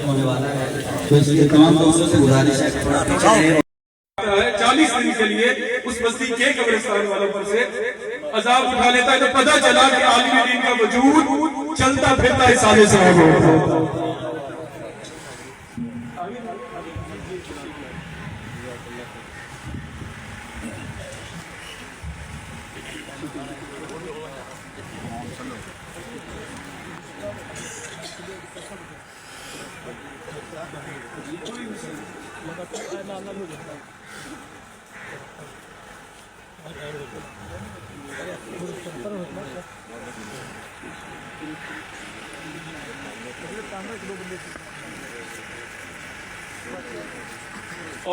होने वाला है, तो इसलिए तमाम दोस्तों से गुजारिश है 40 दिन के लिए उस बस्ती के कब्रिस्तान वालों पर से अजाब उठा लेता है, तो पता चला कि आलिम दीन का वजूद चलता फिरता है साले साहब होता।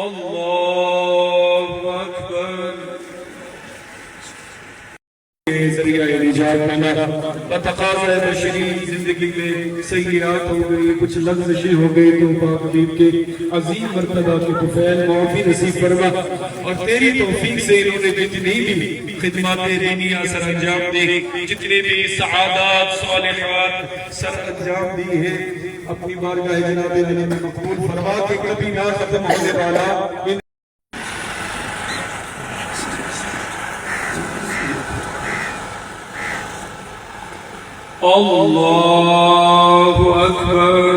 अल्लाहु अकबर। जिंदगी में सय्यात हो गई, कुछ लग़्ज़िशें हो गई, तो पाक हबीब के अज़ीम मर्तबा के तुफ़ैल माफ़ी नसीब फरमा। और तेरी तौफीक से इन्होंने जितनी भी खिदमतें दीनिया सर अंजाम दी, जितने भी सआदात सालिहात सर अंजाम दी है, अपनी बारगाह जनाब अली में मक़बूल फरमा के कभी ना खत्म होने वाला अल्लाहु अकबर।